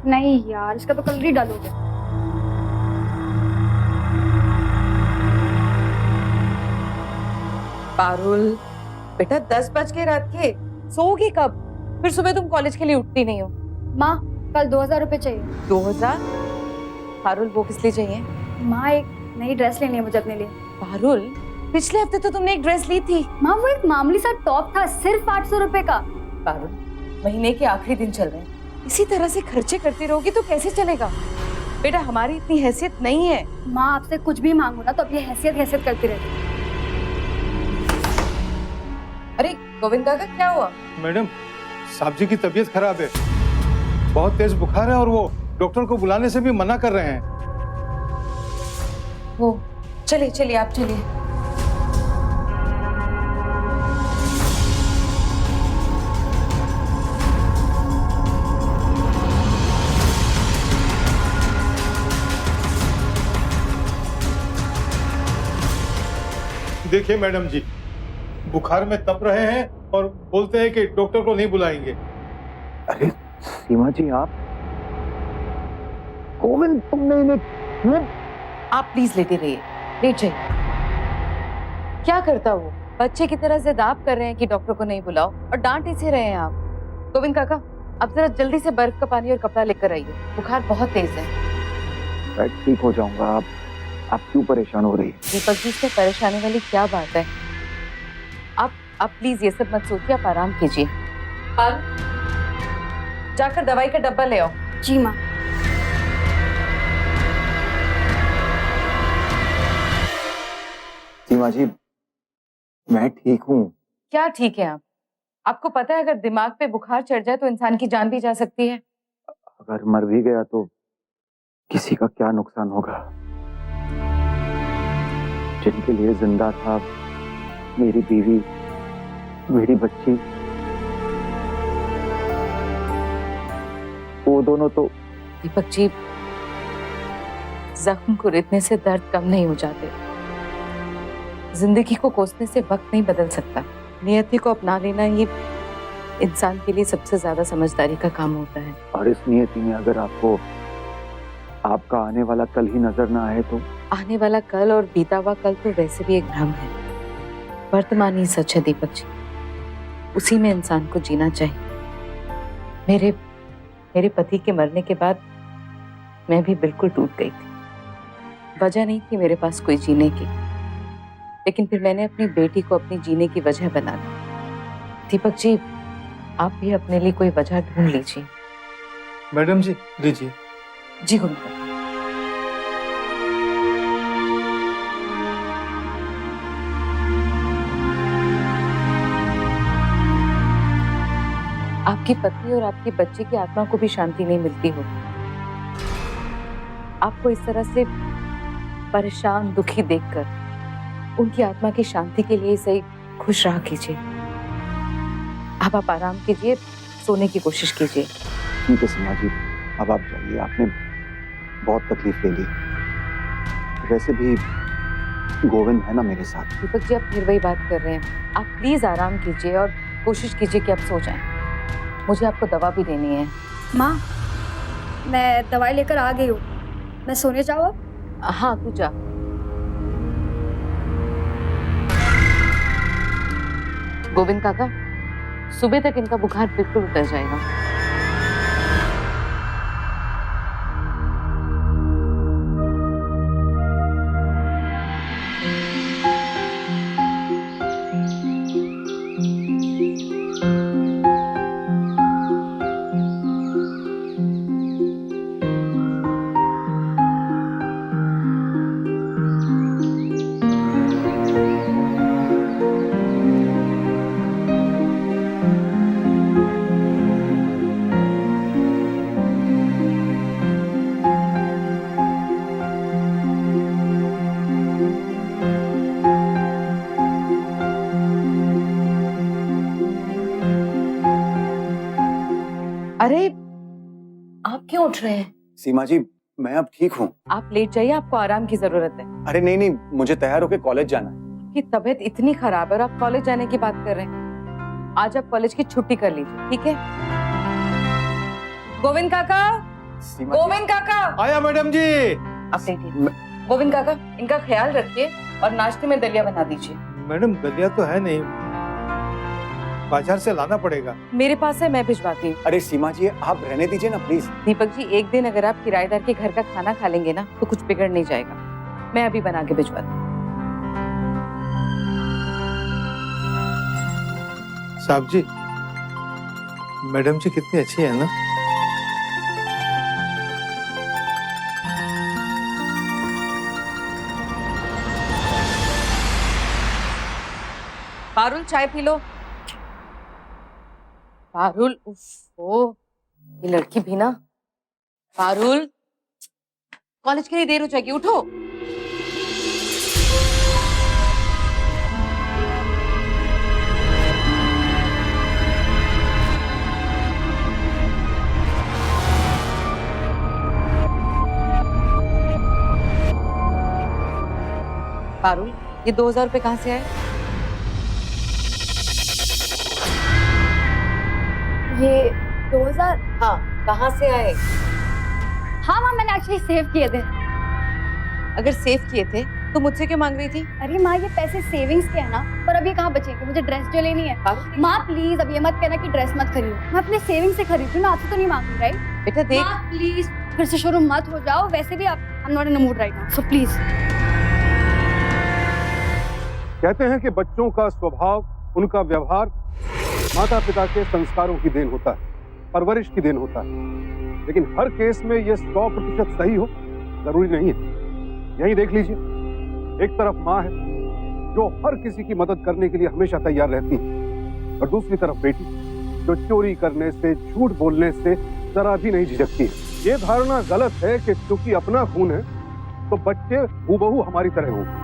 नहीं यार, इसका तो कलर ही डल हो गया। पारुल बेटा, 10 बज के रात के, सोओगी कब? फिर सुबह तुम कॉलेज के लिए उठती नहीं हो। माँ, कल 2000 रुपए चाहिए। 2000? पारुल वो किस लिए चाहिए? माँ, एक नई ड्रेस लेनी है मुझे अपने लिए। पारुल, पिछले हफ्ते तो तुमने एक ड्रेस ली थी। माँ, वो एक मामूली सा टॉप था, सिर्फ 800 रुपए का। पारुल, महीने के आखिरी दिन चल रहे हैं, इसी तरह से खर्चे करती रहोगी तो कैसे चलेगा? बेटा, हमारी इतनी हैसियत नहीं है। माँ, आपसे कुछ भी मांगू ना तो अब ये हैसियत हैसियत करती रहती। अरे गोविंद काका, क्या हुआ? मैडम, साहब जी की तबीयत खराब है, बहुत तेज बुखार है और वो डॉक्टर को बुलाने से भी मना कर रहे हैं। वो चलिए चलिए, आप चलिए। देखिए मैडम जी, बुखार में तप रहे हैं और बोलते हैं कि डॉक्टर को नहीं बुलाएंगे। अरे सीमा जी, आप गोविंद, तुमने इन्हें आप प्लीज लेटे रहिए, लेट जाइए। क्या करता वो? बच्चे की तरह जिद आप कर रहे हैं कि डॉक्टर को नहीं बुलाओ और डांट इसे रहे हैं आप। गोविंद काका, अब जरा जल्दी से बर्फ का पानी और कपड़ा लेकर आइए, बुखार बहुत तेज है। मैं ठीक हो जाऊंगा, आप क्यों परेशान हो रही है? दीपक जी, इसमें परेशानी वाली क्या बात है? आप प्लीज ये सब मत सोचिए, आप आराम कीजिए। जाकर दवाई का डब्बा ले आओ। जी माँ। सीमा जी, मैं ठीक हूँ। क्या ठीक है आप? आपको पता है अगर दिमाग पे बुखार चढ़ जाए तो इंसान की जान भी जा सकती है। अगर मर भी गया तो किसी का क्या नुकसान होगा? जिनके लिए जिंदा था, मेरी बीवी, मेरी बच्ची, वो दोनों तो। दीपक जी, जख्म को रितने से दर्द कम नहीं हो जाते। जिंदगी को कोसने से वक्त नहीं बदल सकता। नियति को अपना लेना ये इंसान के लिए सबसे ज्यादा समझदारी का काम होता है। और इस नियति में अगर आपको आपका आने वाला कल ही नजर ना आए तो? आने वाला कल और बीता हुआ कल तो वैसे भी एक भ्रम है। वर्तमान ही सच है दीपक जी, उसी में इंसान को जीना चाहिए। मेरे पति के मरने के बाद मैं भी बिल्कुल टूट गई थी। वजह नहीं थी मेरे पास कोई जीने की, लेकिन फिर मैंने अपनी बेटी को अपनी जीने की वजह बना दी। दीपक जी, आप भी अपने लिए कोई वजह ढूंढ लीजिए। मैडम जी, लीजिए। जी गुरुदेव। आपकी पत्नी और आपके बच्चे की आत्मा को भी शांति नहीं मिलती हो। आपको इस तरह से परेशान, दुखी देखकर उनकी आत्मा की शांति के लिए सही खुश रहा कीजिए। आप आराम कीजिए, सोने की कोशिश कीजिए। ठीक है सीमा जी, अब आप जाइए, आपने बहुत तकलीफ ले ली। वैसे भी गोविंद है ना मेरे साथ। दीपक जी, आप फिर वही बात कर रहे हैं। आप प्लीज आराम कीजिए और कोशिश कीजिए कि आप सो जाएं। मुझे आपको दवा भी देनी है। माँ, मैं दवाई लेकर आ गई हूँ, मैं सोने जाऊँ अब? हाँ, तू जा। गोविंद काका, सुबह तक इनका बुखार बिल्कुल उतर जाएगा। अरे, आप क्यों उठ रहे हैं? सीमा जी, मैं अब ठीक हूँ। आप लेट जाइए, आपको आराम की जरूरत है। अरे नहीं नहीं, मुझे तैयार होकर कॉलेज जाना है। आपकी तबीयत इतनी खराब है और आप कॉलेज जाने की बात कर रहे हैं। आज आप कॉलेज की छुट्टी कर लीजिए, ठीक है? गोविंद काका, सीमा जी, गोविंद काका, आया मैडम जी। आप देखिए। गोविंद काका, इनका ख्याल रखिए और नाश्ते में दलिया बना दीजिए। मैडम दलिया तो है नहीं, बाजार से लाना पड़ेगा। मेरे पास है, मैं भिजवाती हूँ। अरे सीमा जी आप रहने दीजिए ना प्लीज। दीपक जी, एक दिन अगर आप किराएदार के घर का खाना खा लेंगे ना तो कुछ बिगड़ नहीं जाएगा। मैं अभी बना के भिजवाती हूँ। साहब जी, मैडम जी कितनी अच्छी है ना। पारुल, चाय पी लो। पारुल, उफ़, ये लड़की भी ना। पारुल, कॉलेज के लिए देर हो जाएगी, उठो। पारुल, ये 2000 रुपए कहाँ से आए? ये 2000? हाँ, कहाँ से आए? हाँ माँ, मैंने एक्चुअली सेव किए थे। अगर सेव किए थे तो मुझसे क्यों मांग रही थी? अरे माँ, ये पैसे सेविंग्स के है ना, पर अभी कहाँ बचेंगे, मुझे ड्रेस जो लेनी है। पारुल, माँ प्लीज अब ये मत कहना कि ड्रेस मत खरीदो, मैं अपने सेविंग से खरीद रही हूँ, आपसे तो नहीं मांग रही, राइट? बेटा देख, माँ प्लीज फिर से शोरूम मत हो जाओ, वैसे भी आप I am not in the mood right now, so please. कहते हैं कि बच्चों का स्वभाव, उनका व्यवहार माता पिता के संस्कारों की देन होता है, परवरिश की देन होता है। लेकिन हर केस में यह 100% सही हो जरूरी नहीं है। यही देख लीजिए, एक तरफ माँ है जो हर किसी की मदद करने के लिए हमेशा तैयार रहती है, और दूसरी तरफ बेटी जो चोरी करने से, झूठ बोलने से जरा भी नहीं झिझकती है। ये धारणा गलत है कि क्योंकि अपना खून है तो बच्चे हूबहू हमारी तरह होंगे।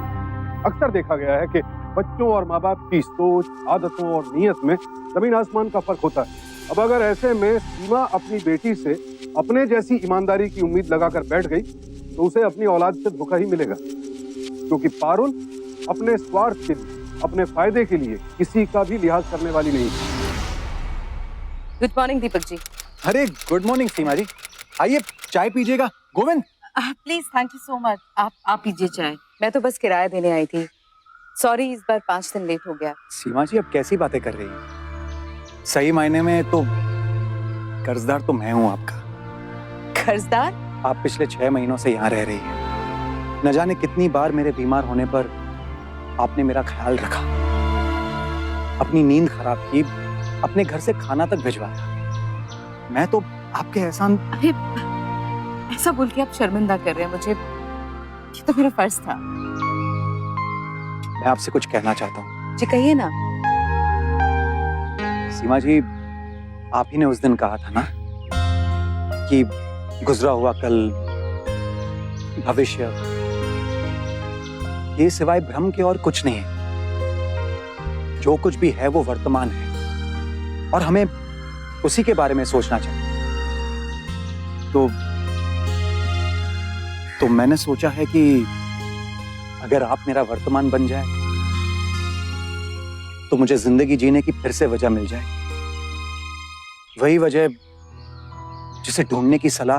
अक्सर देखा गया है कि बच्चों और माँ बाप की सोच, आदतों और नीयत में जमीन आसमान का फर्क होता है। अब अगर ऐसे में सीमा अपनी बेटी से अपने जैसी ईमानदारी की उम्मीद लगाकर बैठ गई तो उसे अपनी औलाद से धोखा ही मिलेगा, क्योंकि पारुल अपने स्वार्थ के लिए, अपने फायदे के लिए किसी का भी लिहाज करने वाली नहीं। Good morning Deepak ji. अरे गुड मॉर्निंग सीमा जी, आइए चाय पीजिएगा। Govind, please, thank you so much. आप पीजिए चाय। मैं तो बस किराया देने आई थी। सॉरी, इस बार 5 दिन लेट हो गया। सीमा जी अब कैसी बातें कर रही हैं? सही मायने में तो कर्जदार तो मैं हूं आपका। कर्जदार? आप पिछले 6 महीनों से यहाँ रह रही हैं। न जाने कितनी बार मेरे बीमार होने पर आपने मेरा ख्याल रखा, अपनी नींद खराब की, अपने घर से खाना तक भिजवाया। मैं तो आपके एहसान। अरे ऐसा बोल के आप शर्मिंदा कर रहे हैं मुझे, ये तो मेरा फर्ज था। मैं आपसे कुछ कहना चाहता हूँ। जी कहिए ना। सीमा जी, आप ही ने उस दिन कहा था ना कि गुजरा हुआ कल, भविष्य, ये सिवाय भ्रम के और कुछ नहीं है। जो कुछ भी है वो वर्तमान है और हमें उसी के बारे में सोचना चाहिए। तो मैंने सोचा है कि अगर आप मेरा वर्तमान बन जाए तो मुझे जिंदगी जीने की फिर से वजह मिल जाए, वही वजह जिसे ढूंढने की सलाह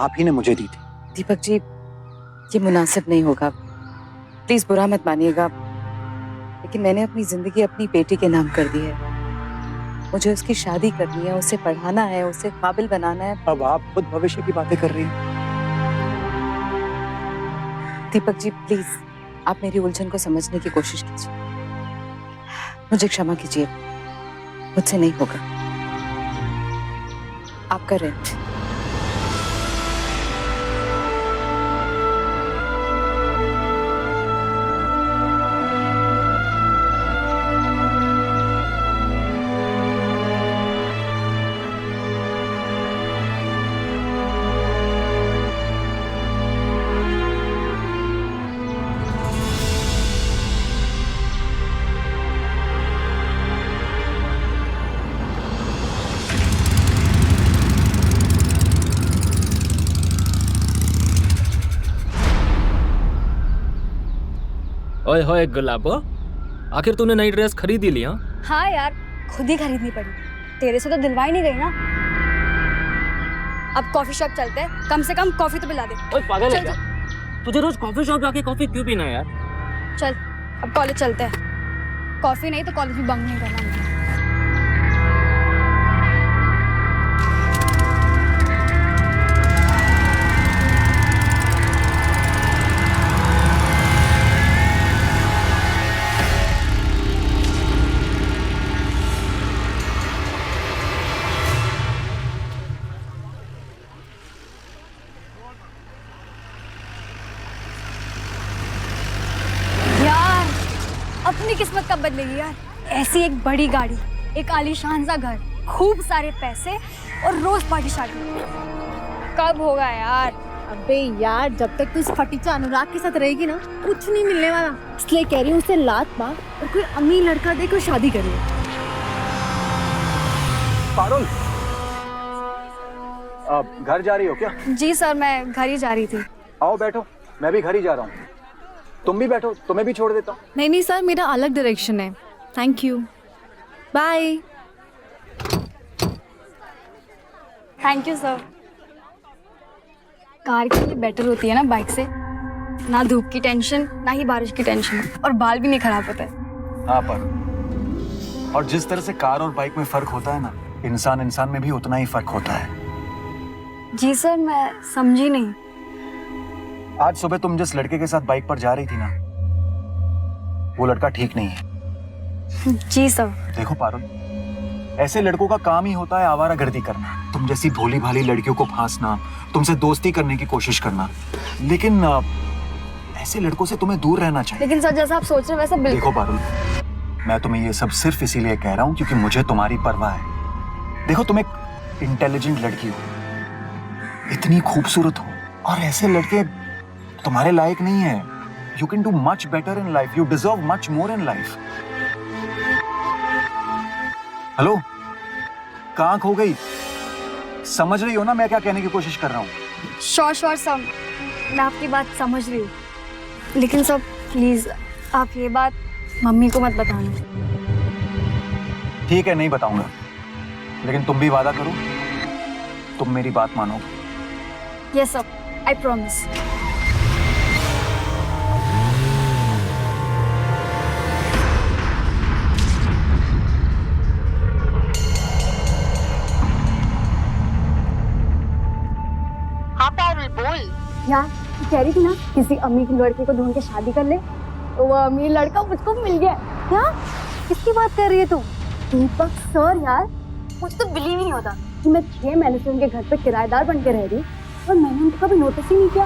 आप ही ने मुझे दी थी। दीपक जी, ये मुनासिब नहीं होगा, प्लीज बुरा मत मानिएगा, लेकिन मैंने अपनी जिंदगी अपनी बेटी के नाम कर दी है। मुझे उसकी शादी करनी है, उसे पढ़ाना है, उसे काबिल बनाना है। अब आप खुद भविष्य की बातें कर रही हैं। दीपक जी प्लीज, आप मेरी उलझन को समझने की कोशिश कीजिए। मुझे क्षमा कीजिए, मुझसे नहीं होगा। आपका रेंट। ओए होए गुलाबो, आखिर तूने नई ड्रेस खरीद ही लिया? हाँ यार, खुद ही खरीदनी पड़ी, तेरे से तो दिलवा ही नहीं गई ना। अब कॉफी शॉप चलते हैं, कम से कम कॉफी तो पिला दे। ओए पागल है चल, क्या? तुझे रोज कॉफी शॉप जाके कॉफी क्यों पीना है यार? चल अब कॉलेज चलते हैं। कॉफी नहीं तो कॉलेज भी बंक नहीं करना मुझे। यार अपनी किस्मत कब बदलेगी यार? ऐसी एक बड़ी गाड़ी, एक आलीशान सा घर, खूब सारे पैसे और रोज पार्टी शार्टी, कब होगा यार? अबे यार, जब तक तू इस फटीचा अनुराग के साथ रहेगी ना, कुछ नहीं मिलने वाला। इसलिए कह रही हूँ उसे लात मार और कोई अमीर लड़का दे के शादी करिए। पारुल, घर जा रही हो क्या? जी सर, मैं घर ही जा रही थी। आओ बैठो, मैं भी घर ही जा रहा हूँ। तुम भी बैठो, तुम्हें भी छोड़ देता हूँ। नहीं नहीं सर, मेरा अलग डायरेक्शन है। Thank you, bye. Thank you sir. Car के लिए बेटर होती है ना बाइक से, ना धूप की टेंशन ना ही बारिश की टेंशन, और बाल भी नहीं खराब होते। हाँ पर, और जिस तरह से कार और बाइक में फर्क होता है ना, इंसान इंसान में भी उतना ही फर्क होता है। जी सर, मैं समझी नहीं। आज सुबह तुम जिस लड़के के साथ बाइक पर जा रही थी ना, वो लड़का ठीक नहीं है। जी सर। देखो पारुल, ऐसे लड़कों का काम ही होता है आवारागर्दी करना, तुम जैसी भोली भाली लड़कियों को फांसना, तुमसे दोस्ती करने की कोशिश करना। लेकिन ऐसे लड़कों से तुम्हें दूर रहना चाहिए। लेकिन सर, जैसा आप सोच रहे हैं वैसा बिल्कुल। देखो पारुल, मैं तुम्हें ये सब सिर्फ इसीलिए कह रहा हूँ क्योंकि मुझे तुम्हारी परवाह है। देखो, तुम एक इंटेलिजेंट लड़की हो, इतनी खूबसूरत हो, और ऐसे लड़के तुम्हारे लायक नहीं है। You can do much better in life, you deserve much more in life. Hello, कहाँ खो गई? समझ रही हो ना मैं क्या कहने की कोशिश कर रहा हूँ? श्योर श्योर सर, मैं आपकी बात समझ रही हूँ, लेकिन सर प्लीज आप ये बात मम्मी को मत बताना। ठीक है, नहीं बताऊंगा, लेकिन तुम भी वादा करो, तुम मेरी बात मानोगे। Yes sir, I promise. हाँ पारुल, बोल। यार तू कह रही थी ना किसी अमीर लड़के को ढूंढ के शादी कर ले, तो वो अमीर लड़का मुझको मिल गया। क्या? किसकी बात कर रही है तू? दीपक सर। यार मुझे तो बिलीव नहीं होता कि मैं 6 महीने से उनके घर पे किराएदार बन के रह रही और मैंने उनको कभी नोटिस ही नहीं किया।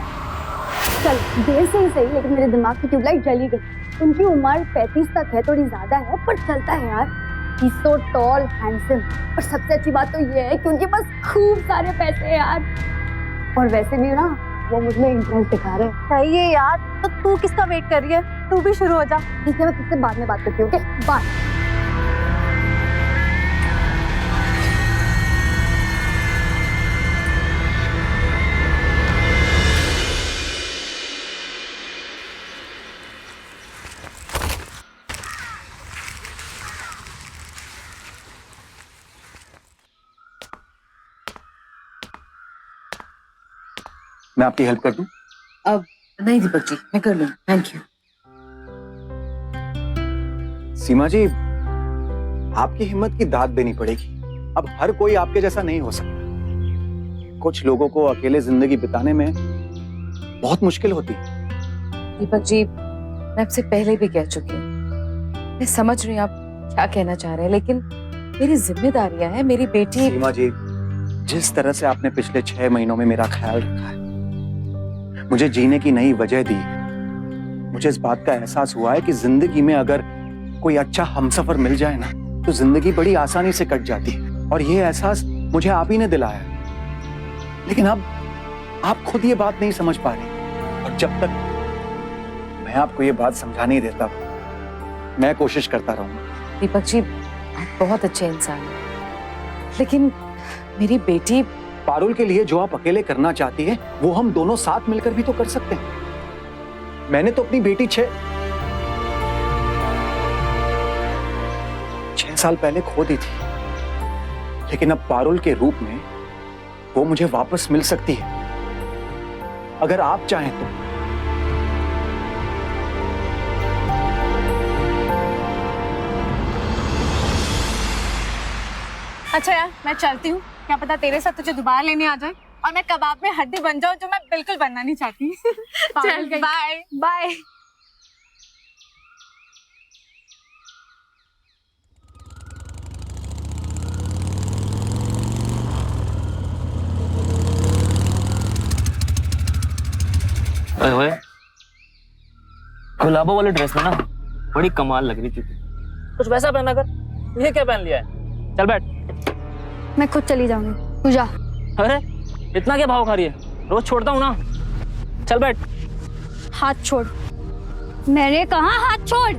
चल देर से ही सही, लेकिन मेरे दिमाग की ट्यूबलाइट जली गई। उनकी उम्र 35 तक है, थोड़ी ज्यादा है, पर चलता है यार। He's so tall, handsome, और सबसे अच्छी बात तो ये है कि उनके पास खूब सारे पैसे हैं यार। और वैसे भी ना वो मुझमें इंटरेस्ट दिखा रहे हैं। सही है यार, तो तू किसका वेट कर रही है? तू भी शुरू हो जा। ठीक है, मैं तुझसे बाद में बात करती हूँ। Okay bye. मैं आपकी हेल्प कर दूं? अब नहीं दीपक जी, मैं कर लूँ, थैंक यू। सीमा जी, आपकी हिम्मत की दाद देनी पड़ेगी। अब हर कोई आपके जैसा नहीं हो सकता। कुछ लोगों को अकेले जिंदगी बिताने में बहुत मुश्किल होती है। दीपक जी, मैं आपसे पहले भी कह चुकी हूँ, मैं समझ रही हूँ आप क्या कहना चाह रहे हैं, लेकिन मेरी जिम्मेदारियां हैं, मेरी बेटी। सीमा जी, जिस तरह से आपने पिछले 6 महीनों में मेरा ख्याल रखा है, मुझे जीने की नई वजह दी, मुझे इस बात का एहसास हुआ है कि जिंदगी में अगर कोई अच्छा हमसफर मिल जाए ना, तो जिंदगी बड़ी आसानी से कट जाती है। और ये एहसास मुझे आप ही ने दिलाया। लेकिन अब आप खुद ये बात नहीं समझ पा रही, और जब तक मैं आपको ये बात समझा नहीं देता, मैं कोशिश करता रहूंगा। दीपक जी, आप बहुत अच्छे इंसान हैं, लेकिन मेरी बेटी। पारुल के लिए जो आप अकेले करना चाहती है, वो हम दोनों साथ मिलकर भी तो कर सकते हैं। मैंने तो अपनी बेटी 6 साल पहले खो दी थी, लेकिन अब पारुल के रूप में वो मुझे वापस मिल सकती है अगर आप चाहें तो। अच्छा यार, मैं चलती हूँ। क्या पता तेरे साथ तुझे दोबारा लेने आ जाए और मैं कबाब में हड्डी बन जाऊँ, जो मैं बिल्कुल बनना नहीं चाहती। चल बाय बाय। ओए होए, गुलाबों वाले ड्रेस में ना बड़ी कमाल लग रही थी। कुछ वैसा पहना कर। ये क्या पहन लिया है? चल बैठ। मैं खुद चली जाऊंगी, तू जा। अरे इतना क्या भाव खा रही है? रोज छोड़ता हूँ ना। चल बैठ। हाथ छोड़। मैंने कहा हाथ छोड़।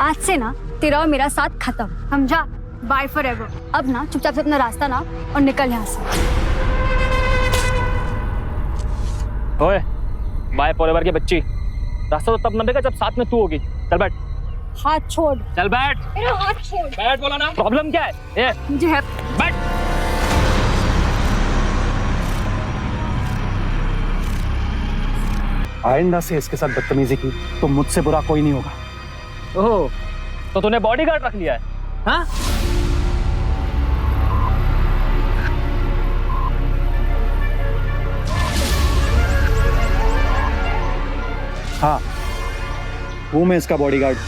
आज से ना तेरा और मेरा साथ खत्म, समझा? Bye forever. अब ना चुपचाप से अपना रास्ता ना और निकल यहाँ से। ओए बाय फॉरएवर की बच्ची, रास्ता तो तब नंबेगा जब साथ में तू होगी। चल बैठ। हाथ छोड़। चल बैठ। मेरा हाथ छोड़। बैठ बोला ना। प्रॉब्लम क्या है? ये मुझे है। बैठ। आइंदा से इसके साथ बदतमीजी की तो मुझसे बुरा कोई नहीं होगा। ओह, तो तूने बॉडीगार्ड रख लिया है? हाँ? हाँ, हूं मैं इसका बॉडीगार्ड।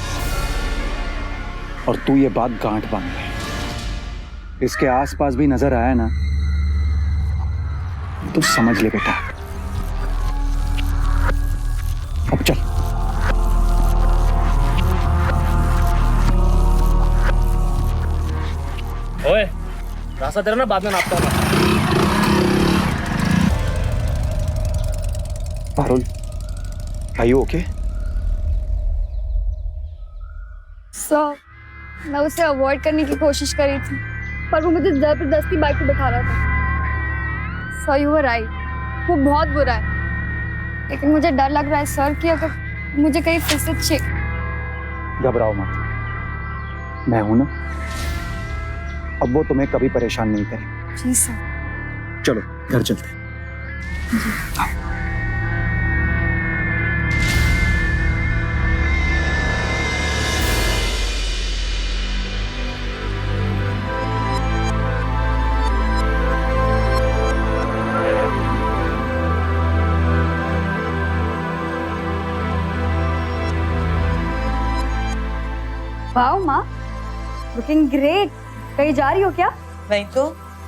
और तू ये बात गांठ बांध ले। इसके आसपास भी नजर आया ना तो समझ ले बेटा। अब चल। ओए, रास्ता तेरा ना बाद में नापता हूँ मैं। Parul, are you okay? Sir, मैं उसे अवॉइड करने की कोशिश करी थी, पर वो मुझे जबरदस्ती बाइक पे बैठा रहा था। सर, यू आर राइट, वो बहुत बुरा है। लेकिन मुझे डर लग रहा है सर कि अगर मुझे कहीं फिर से चेक। घबराओ मत, मैं हूं ना। अब वो तुम्हें कभी परेशान नहीं करेगी। जी सर। चलो घर चलते हैं। वाओ माँ, लुकिंग ग्रेट। कहीं जा रही हो क्या? नहीं तो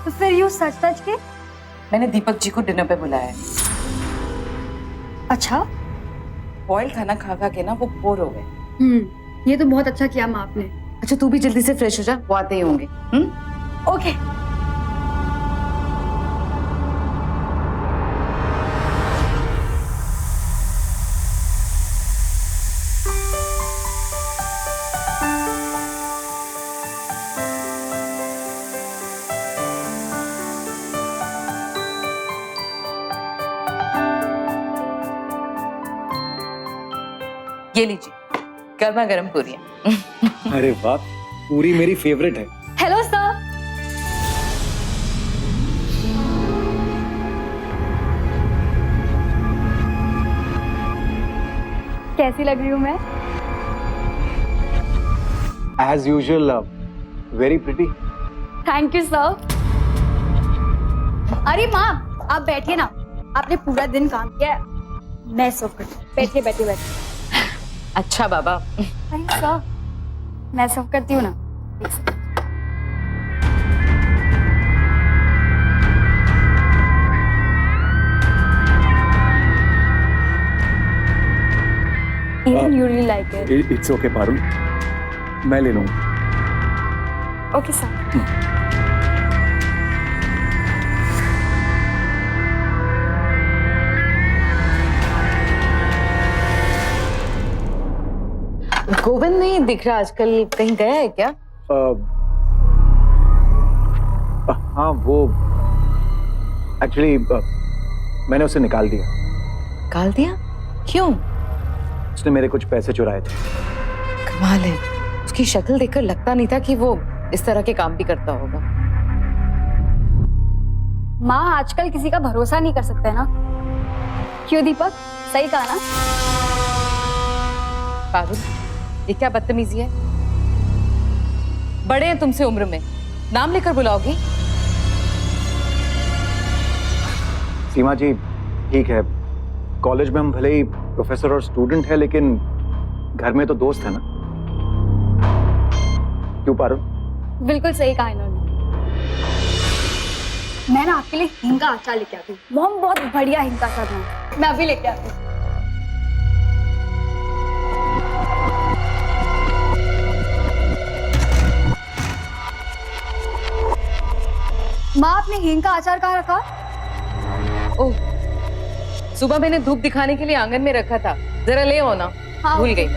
फिर यूँ सच के? मैंने दीपक जी को डिनर पे बुलाया है। अच्छा। बॉयल खाना खा खा के ना वो बोर हो गए। ये तो बहुत अच्छा किया माँ आपने। अच्छा तू भी जल्दी से फ्रेश हो जा, वो आते ही होंगे। ओके। ये लीजिए गर्मा गर्म पूरियां। अरे वाह, पूरी मेरी फेवरेट है। Hello sir. कैसी लग रही हूँ मैं? As usual, very pretty. Thank you sir. अरे माँ, आप बैठिए ना, आपने पूरा दिन काम किया है। मैं सर्व करती हूँ। बैठिए बैठिए बैठिए। अच्छा बाबा। अरे सर, मैं सर्व करती हूँ ना। Even you really like it. It's okay Parul, मैं ले लूंगा। Okay sir. गोविंद नहीं दिख रहा आजकल, कहीं गया है क्या? हाँ, वो एक्चुअली मैंने उसे निकाल दिया। निकाल दिया? क्यों? उसने मेरे कुछ पैसे चुराए थे। कमाल है, उसकी शक्ल देखकर लगता नहीं था कि वो इस तरह के काम भी करता होगा। माँ आजकल किसी का भरोसा नहीं कर सकते ना। क्यों दीपक, सही कहा ना? पारुल, ये क्या बदतमीजी है? बड़े हैं तुमसे उम्र में, नाम लेकर बुलाओगी? सीमा जी, ठीक है, कॉलेज में हम भले ही प्रोफेसर और स्टूडेंट है, लेकिन घर में तो दोस्त है ना। क्यों पारुल? बिल्कुल सही कहा इन्होंने। मैं ना आपके लिए हिंग का अचार लेके आती हूँ। मॉम बहुत बढ़िया हिंग का अचार बनाती है। मैं अभी लेके आती हूँ। माँ, आपने हिंग का अचार कहाँ रखा? ओह, सुबह मैंने धूप दिखाने के लिए आंगन में रखा था, जरा ले आओ ना। हाँ, भूल गई।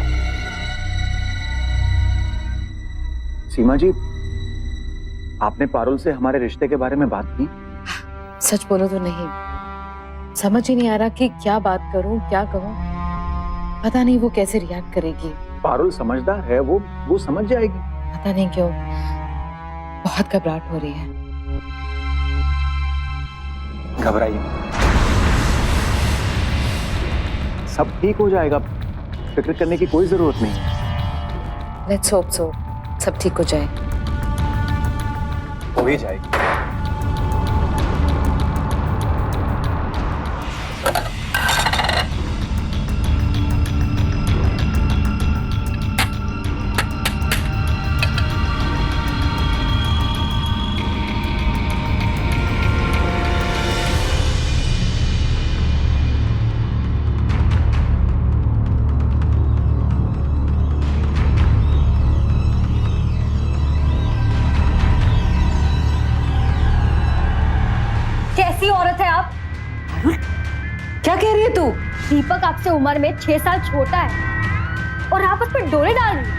सीमा जी, आपने पारुल से हमारे रिश्ते के बारे में बात की? सच बोलो तो नहीं, समझ ही नहीं आ रहा कि क्या बात करूं, क्या कहूं। पता नहीं वो कैसे रिएक्ट करेगी। पारुल समझदार है, वो समझ जाएगी। पता नहीं क्यों बहुत घबराहट हो रही है। घबराइए, सब ठीक हो जाएगा, फिक्र करने की कोई जरूरत नहीं। लेट्स होप सो, सब ठीक हो जाए। हो ही जाएगी। कैसी औरत है आप? क्या कह रही है तू? दीपक आपसे उम्र में 6 साल छोटा है और आप उस पर डोरे डाल रही हैं।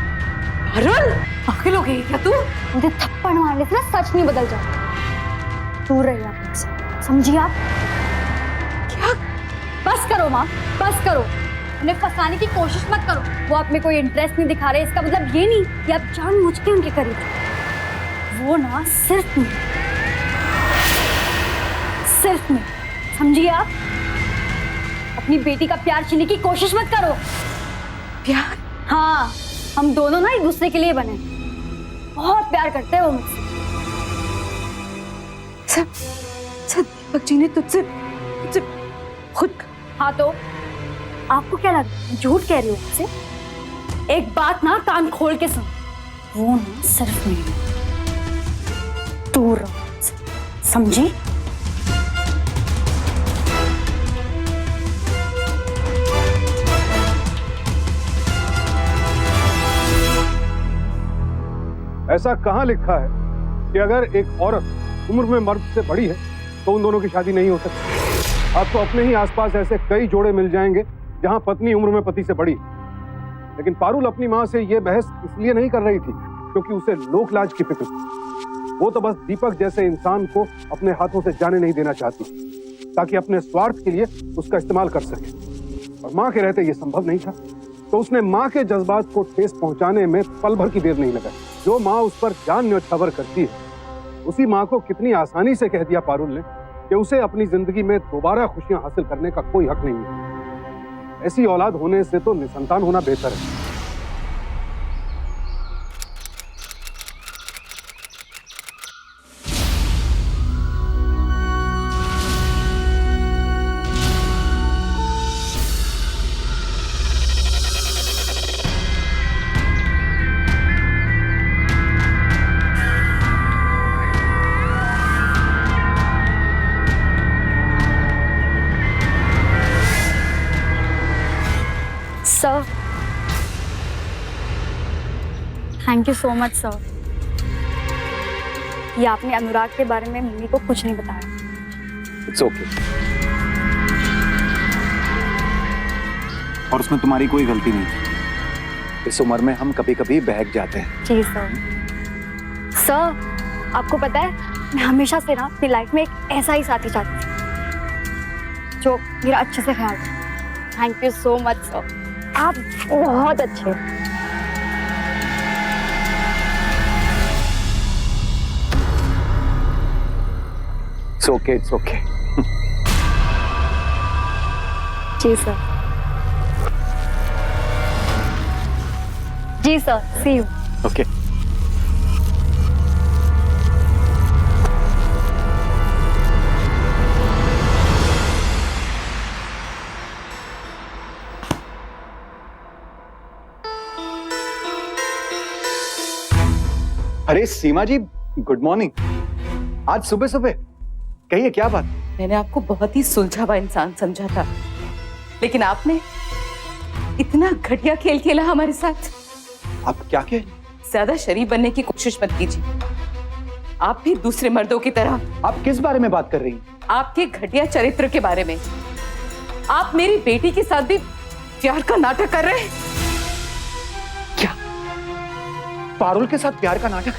पारुल, पागल हो गई क्या तू? मुझे थप्पड़ मारने से ना सच नहीं बदल जाता। दूर रहिए आप मुझसे, समझिए आप? क्या? बस करो माँ, बस करो। उन्हें फंसाने की कोशिश मत करो। वो आप में कोई इंटरेस्ट नहीं दिखा रहे, इसका मतलब ये नहीं कि आप जानबूझ के उनके करीब हो। वो ना सिर्फ में, समझिए आप? अपनी बेटी का प्यार छीनने की कोशिश मत करो। प्यार? हाँ, हम दोनों ना एक दूसरे के लिए बने। बहुत प्यार करते हैं वो मुझसे। सब दीपक जी ने तुझसे खुद। हाँ तो आपको क्या लगता है झूठ कह रही हूँ आपसे? एक बात ना कान खोल के सुन, वो ना सिर्फ मेरी। दूर रहो मुझसे, समझी? ऐसा कहाँ लिखा है कि अगर एक औरत उम्र में मर्द से बड़ी है तो उन दोनों की शादी नहीं हो सकती? आपको अपने ही आसपास ऐसे कई जोड़े मिल जाएंगे जहां पत्नी उम्र में पति से बड़ी। लेकिन पारुल अपनी मां से यह बहस इसलिए नहीं कर रही थी क्योंकि उसे लोक लाज की फिक्र थी। वो तो बस दीपक जैसे इंसान को अपने हाथों से जाने नहीं देना चाहती ताकि अपने स्वार्थ के लिए उसका इस्तेमाल कर सके, और मां के रहते यह संभव नहीं था। तो उसने मां के जज्बात को ठेस पहुंचाने में पल भर की देर नहीं लगाई। जो मां उस पर जान न्यौछावर करती है, उसी मां को कितनी आसानी से कह दिया पारुल ने कि उसे अपनी जिंदगी में दोबारा खुशियां हासिल करने का कोई हक नहीं है। ऐसी औलाद होने से तो निसंतान होना बेहतर है। Sir, thank you so much sir. ये आपने अनुराग के बारे में मम्मी को कुछ नहीं बताया। It's okay. और उसमें तुम्हारी कोई गलती नहीं। इस उम्र में हम कभी कभी बहक जाते हैं। जी सर। सर, आपको पता है मैं हमेशा से ना अपनी लाइफ में एक ऐसा ही साथी चाहती थी जो मेरा अच्छे से ख्याल रखे। Thank you so much sir, आप बहुत अच्छे हैं। It's okay. जी सर। जी सर, सी यू। ओके। अरे सीमा जी, गुड मॉर्निंग। आज सुबह सुबह कहिए क्या बात? मैंने आपको बहुत ही सुलझा हुआ इंसान समझा था, लेकिन आपने इतना घटिया खेल खेला हमारे साथ। आप क्या कह? ज्यादा शरीफ बनने की कोशिश मत कीजिए। आप भी दूसरे मर्दों की तरह। आप किस बारे में बात कर रही हैं? आपके घटिया चरित्र के बारे में। आप मेरी बेटी के साथ भी प्यार का नाटक कर रहे हैं। क्या पारुल के साथ प्यार का नाटक?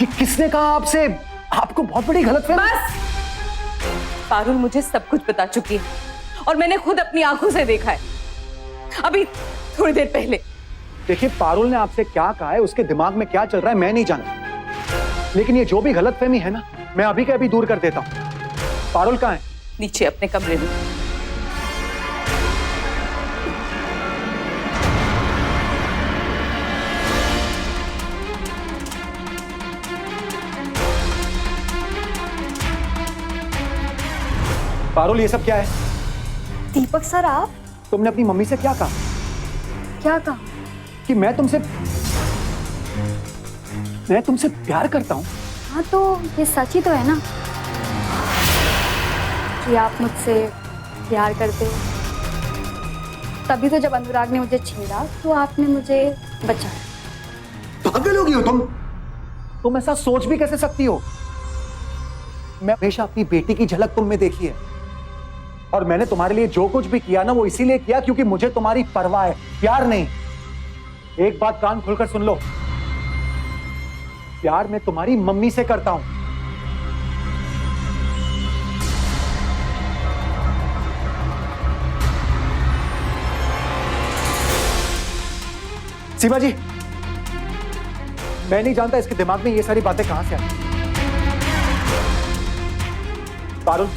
ये किसने कहा आपसे? आपको बहुत बड़ी गलतफहमी। बस, पारुल मुझे सब कुछ बता चुकी है और मैंने खुद अपनी आंखों से देखा है, अभी थोड़ी देर पहले। देखिए, पारुल ने आपसे क्या कहा है, उसके दिमाग में क्या चल रहा है, मैं नहीं जानता, लेकिन ये जो भी गलतफहमी है ना, मैं अभी के अभी दूर कर देता हूं। पारुल कहाँ है? नीचे अपने कमरे में। पारुल, ये सब क्या है? दीपक सर, आप? तुमने अपनी मम्मी से क्या कहा? क्या कहा? कि मैं तुमसे प्यार करता हूं। हाँ, तो ये सच ही तो है ना कि आप मुझसे प्यार करते हो। तभी तो जब अनुराग ने मुझे छेड़ा तो आपने मुझे बचाया। पागल हो गई हो तुम ऐसा सोच भी कैसे सकती हो? मैं हमेशा अपनी बेटी की झलक तुम में देखी है, और मैंने तुम्हारे लिए जो कुछ भी किया ना, वो इसीलिए किया क्योंकि मुझे तुम्हारी परवाह है, प्यार नहीं। एक बात कान खोलकर सुन लो, प्यार मैं तुम्हारी मम्मी से करता हूं। सीमा जी, मैं नहीं जानता इसके दिमाग में ये सारी बातें कहां से आई। पारुल,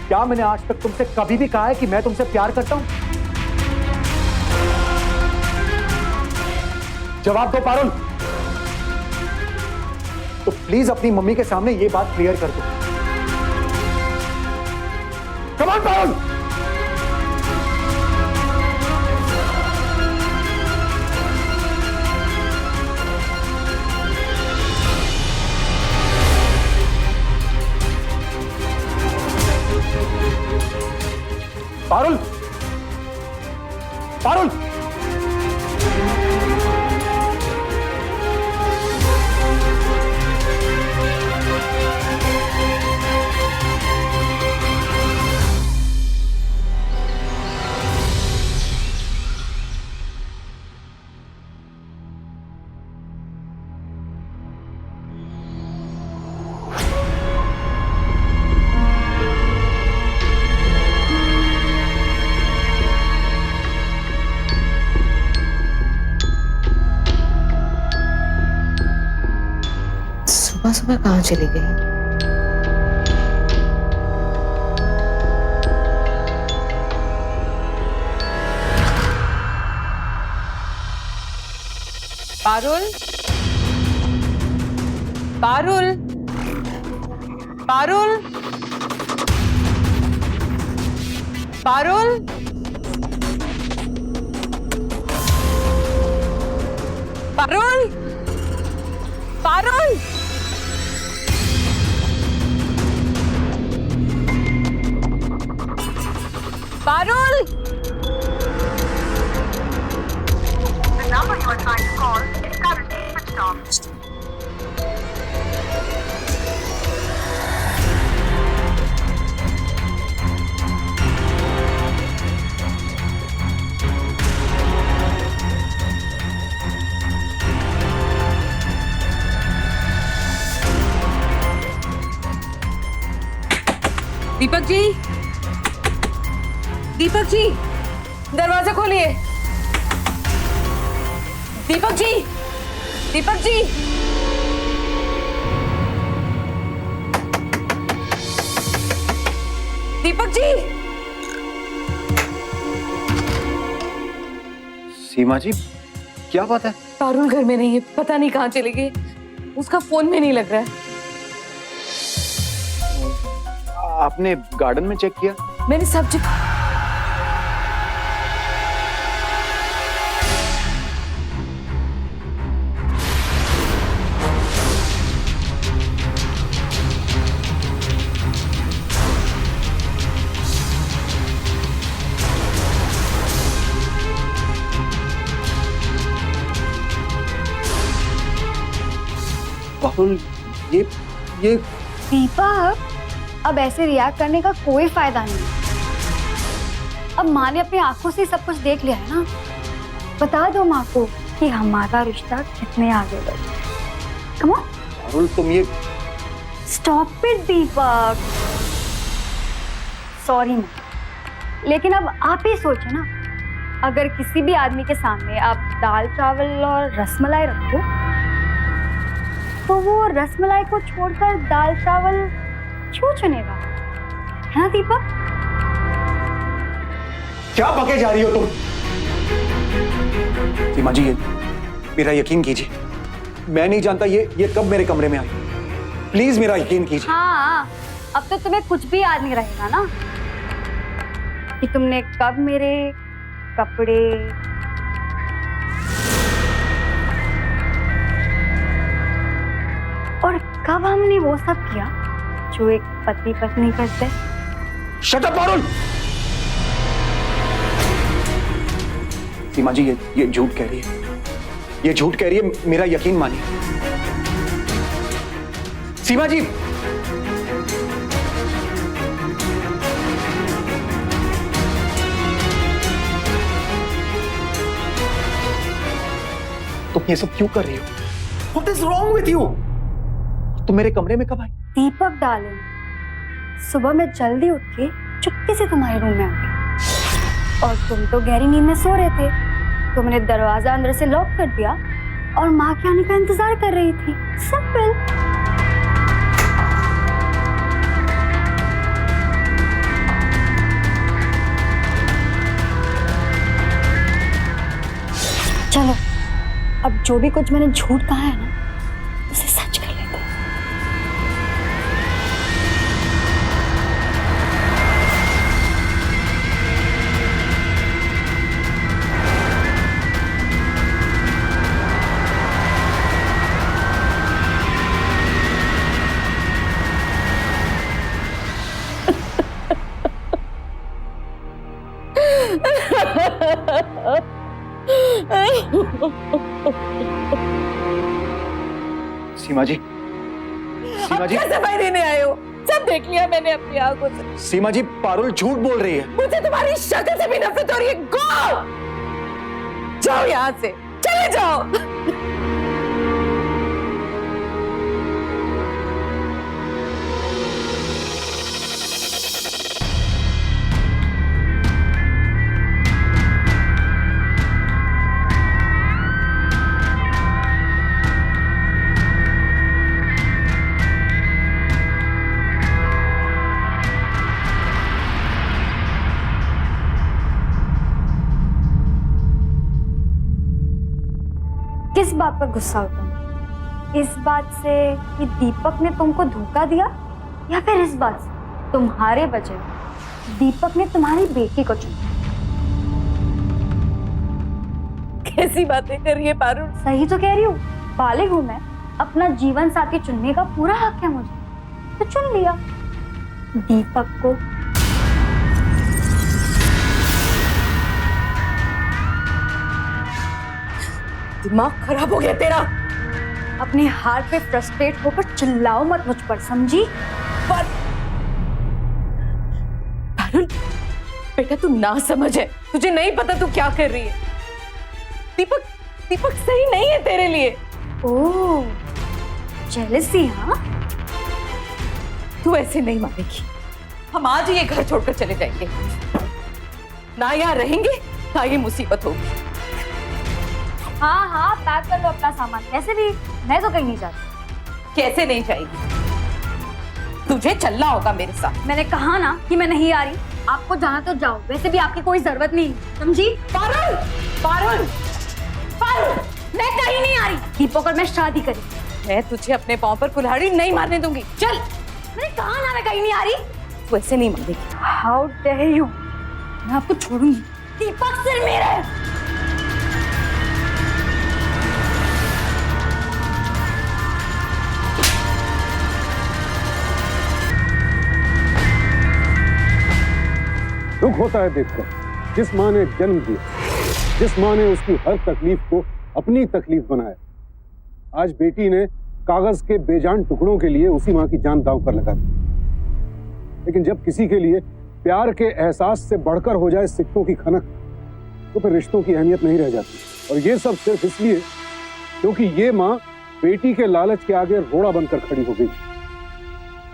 क्या मैंने आज तक तुमसे कभी भी कहा है कि मैं तुमसे प्यार करता हूं? जवाब दो पारुल। तो प्लीज अपनी मम्मी के सामने ये बात क्लियर कर दो। Come on Parul. पारुल, पारुल, सुबह सुबह कहाँ चली गई? Parul, Parul, Parul, Parul, Parul, Parul. Parul, The number you are trying to call is currently switched off. Deepak ji, Deepak ji, दरवाजा खोलिए। दीपक जी, दीपक जी। दीपक जी! सीमा जी, क्या बात है? पारुल घर में नहीं है, पता नहीं कहाँ चली गई। उसका फोन में नहीं लग रहा है। आपने गार्डन में चेक किया? मैंने सब चेक। पारुल, ये दीपक, अब ऐसे रिएक्ट करने का कोई फायदा नहीं। अब माँ ने अपनी आंखों से सब कुछ देख लिया है ना। बता दो माँ को कि हमारा रिश्ता कितने आगे बढ़ गया। कम ऑन। पारुल, तुम ये स्टॉप इट दीपक। सॉरी माँ, लेकिन अब आप ही सोचो ना, अगर किसी भी आदमी के सामने आप दाल चावल और रसमलाई रखो तो वो रसमलाई को छोड़कर दाल चावल क्यों चुनेगा, है ना दीपक? क्या बके जा रही हो तुम? सीमा जी, मेरा यकीन कीजिए, मैं नहीं जानता ये कब मेरे कमरे में आई। प्लीज मेरा यकीन कीजिए। हाँ, अब तो तुम्हें कुछ भी याद नहीं रहेगा ना कि तुमने कब मेरे कपड़े और कब हमने वो सब किया जो एक पति पत्नी करते। Shut up Parul! सीमा जी, ये झूठ कह रही है। ये झूठ कह रही है, मेरा यकीन मानिए। सीमा जी! तुम ये सब क्यों कर रही हो? What is wrong with you? तुम मेरे कमरे में कब आई? दीपक डार्लिंग, सुबह मैं जल्दी उठ के चुपके से तुम्हारे रूम में आ गई और तुम तो गहरी नींद में सो रहे थे। तुमने दरवाजा अंदर से लॉक कर दिया और माँ के आने का इंतजार कर रही थी। सिंपल। चलो, अब जो भी कुछ मैंने झूठ कहा है ना, उसे सच कर लेते हैं। सीमा जी, सीमा जी, सफाई देने आए हो? सब देख लिया मैंने अपनी आंखों से। सीमा जी, पारुल झूठ बोल रही है। मुझे तुम्हारी शक्ल से भी नफरत हो रही है। गो! जाओ यहाँ से, चले जाओ। किस बात पर गुस्सा हो तुम? इस बात से कि दीपक ने तुमको धोखा दिया, या फिर इस बात से तुम्हारे वजह दीपक ने तुम्हारी बेटी को चुना? कैसी बातें कर रही है पारुल? सही तो कह रही हूँ, बालिग हूँ मैं। अपना जीवन साथी चुनने का पूरा हक है मुझे, तो चुन लिया दीपक को। दिमाग खराब हो गया तेरा। अपने हार पे फ्रस्ट्रेट होकर चिल्लाओ मत मुझ पर, समझी? पारुल, बेटा तू ना समझ है, तुझे नहीं पता तू क्या कर रही है। दीपक सही नहीं है तेरे लिए। ओह, जेलसी? हाँ, तू ऐसे नहीं मानेगी। हम आज ही ये घर छोड़कर चले जाएंगे, ना यहाँ रहेंगे ना ये मुसीबत होगी। हाँ हाँ, पैक कर लो अपना सामान। वैसे भी मैं तो कहीं नहीं जाती। कैसे नहीं जाएगी? तुझे चलना होगा मेरे साथ। मैंने कहा ना कि मैं नहीं आ रही। आपको जाना तो जाओ, वैसे भी आपकी कोई जरूरत नहीं, समझी? पारुल, पारुल, पारुल, मैं कहीं नहीं आ रही। दीपक और मैं शादी करी। मैं तुझे अपने पाँव पर कुल्हाड़ी नहीं मारने दूंगी। चल। मैंने कहा ना मैं कहीं नहीं आ रही। तू ऐसे नहीं मानेगी। हाउ डेयर यू, मैं आपको छोड़ूंगी। दीपक सिर मेरे। दुख होता है देखकर जिस माँ ने जन्म दिया, जिस माँ ने उसकी हर तकलीफ को अपनी तकलीफ बनाया। आज बेटी ने कागज के बेजान टुकड़ों के लिए उसी माँ की जान दांव पर लगा दी। लेकिन जब किसी के लिए प्यार के एहसास से बढ़कर हो जाए सिक्कों की खनक, तो फिर रिश्तों की अहमियत नहीं रह जाती। और ये सब सिर्फ इसलिए क्योंकि ये माँ बेटी के लालच के आगे रोड़ा बनकर खड़ी हो गई।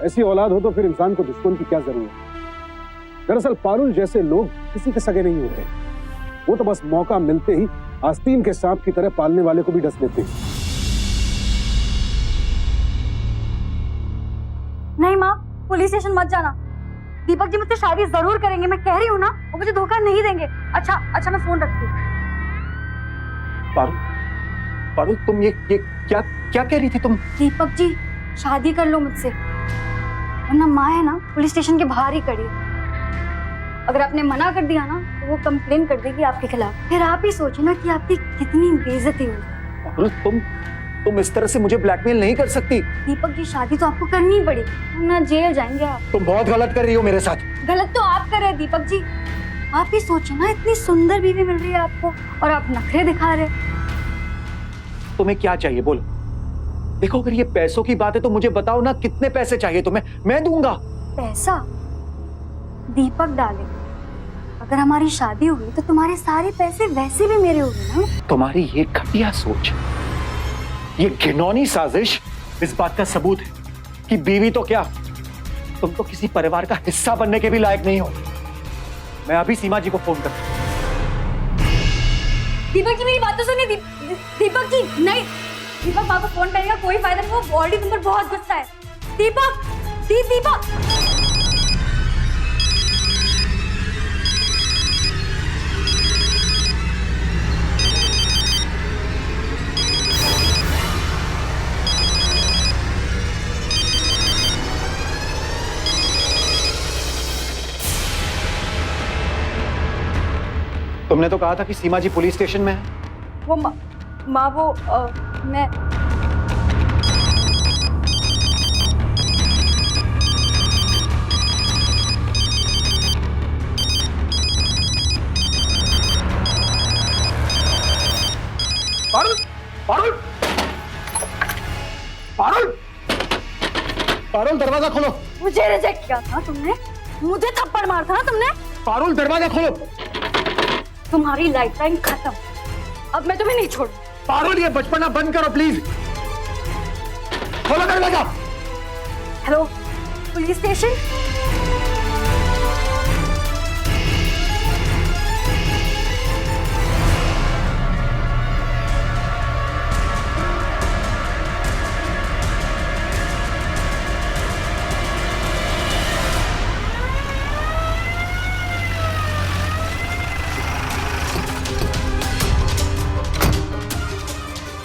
ऐसी औलाद हो तो फिर इंसान को दुश्मन की क्या जरूरत है। दरअसल पारुल जैसे लोग किसी के सगे नहीं होते, वो तो बस मौका मिलते ही आस्तीन के सांप की तरह पालने वाले को भी डस लेते हैं। नहीं माँ, पुलिस स्टेशन मत जाना। दीपक जी मुझसे शादी जरूर करेंगे, मैं कह रही हूँ ना, वो मुझे धोखा नहीं देंगे। अच्छा मैं फोन रखती हूँ। पारुल, पारुल तुम ये क्या क्या कह रही थी तुम? दीपक जी शादी कर लो मुझसे, वरना माँ है ना पुलिस स्टेशन के बाहर ही खड़ी है। अगर आपने मना कर दिया ना तो वो कंप्लेन कर देगी आपके खिलाफ। फिर आप ही सोचो ना कि आपकी कितनी बेइज्जती हुई। पारुल तुम इस तरह से मुझे ब्लैकमेल नहीं कर सकती। दीपक जी शादी तो आपको करनी ही पड़ेगी, वरना जेल जाएंगे आप। तुम बहुत गलत कर रही हो मेरे साथ। गलत तो आप कर रहे हैं दीपक जी। आप ही सोचो ना, इतनी सुंदर बीवी मिल रही है आपको और आप नखरे दिखा रहे। तुम्हें क्या चाहिए बोलो? देखो अगर ये पैसों की बात है तो मुझे बताओ ना, कितने पैसे चाहिए तुम्हें? मैं दूंगा। पैसा? दीपक डाले, अगर हमारी शादी हुई तो तुम्हारे सारे पैसे वैसे भी मेरे होंगे ना। तुम्हारी ये घटिया सोच, ये घिनौनी साजिश इस बात का सबूत है कि बीवी तो क्या, तुम तो किसी परिवार का हिस्सा बनने के भी लायक नहीं हो। मैं अभी सीमा जी को फोन करता हूं। दीपक जी मेरी बात तो सुनिए। दीपक जी नहीं, दीपक माँ को फोन करेगा कोई फायदा नहीं, वो बॉडी तुम पर बहुत गुस्सा है। दीपक दीपक तुमने तो कहा था कि सीमा जी पुलिस स्टेशन में है। वो माँ वो मैं पारुल, पारुल, पारुल, पारुल दरवाजा खोलो। मुझे रिजेक्ट किया था तुमने, मुझे थप्पड़ मारा था ना तुमने। पारुल दरवाजा खोलो। तुम्हारी लाइफ लाइन खत्म, अब मैं तुम्हें नहीं छोड़ू। पारुल ये बचपना बंद करो प्लीज। खोलो दरवाजा। Hello police station.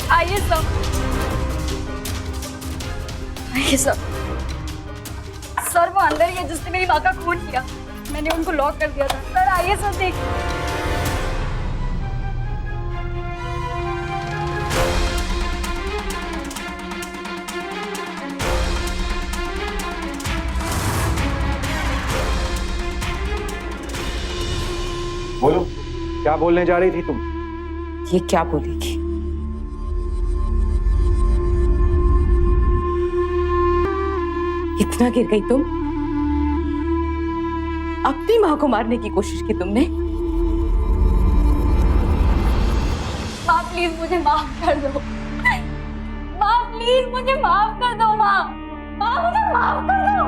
आइए सब, आइए सब। सर वो अंदर ही है जिसने मेरी माँ का खून किया, मैंने उनको लॉक कर दिया था। सर आइए सब देख। बोलो क्या बोलने जा रही थी तुम? ये क्या बोलेगी? इतना गिर गई तुम? अपनी माँ को मारने की कोशिश की तुमने? माँ प्लीज मुझे माफ कर दो। माँ प्लीज मुझे माफ कर दो। माँ मुझे माफ कर दो।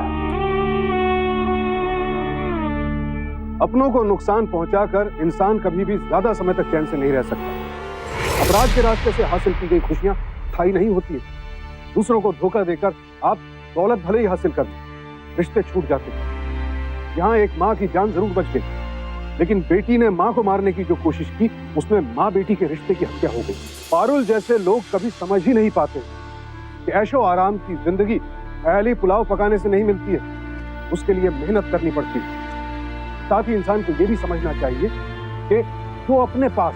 अपनों को नुकसान पहुंचाकर इंसान कभी भी ज्यादा समय तक चैन से नहीं रह सकता। अपराध के रास्ते से हासिल की गई खुशियां स्थायी नहीं होती है। दूसरों को धोखा देकर आप दौलत भले ही हासिल कर लें, रिश्ते छूट जाते हैं। यहाँ एक माँ की जान जरूर बच गई, लेकिन बेटी ने माँ को मारने की जो कोशिश की, उसमें माँ बेटी के रिश्ते की हत्या हो गई। पारुल जैसे लोग कभी समझ ही नहीं पाते कि ऐशो आराम की जिंदगी ख्याली पुलाव पकाने से नहीं मिलती है, उसके लिए मेहनत करनी पड़ती है। साथ ही इंसान को यह भी समझना चाहिए कि जो अपने पास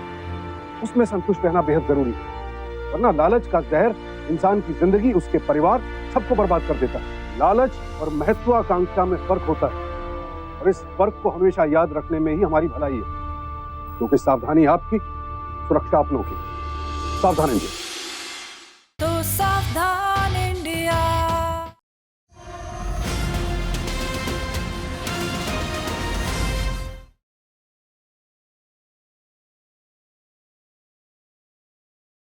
उसमें संतुष्ट रहना बेहद जरूरी है, वरना लालच का जहर इंसान की जिंदगी, उसके परिवार, सबको बर्बाद कर देता है। लालच और महत्वाकांक्षा में फर्क होता है, और इस फर्क को हमेशा याद रखने में ही हमारी भलाई है, क्योंकि सावधानी आपकी, सुरक्षा अपनों की। सावधान रहिए।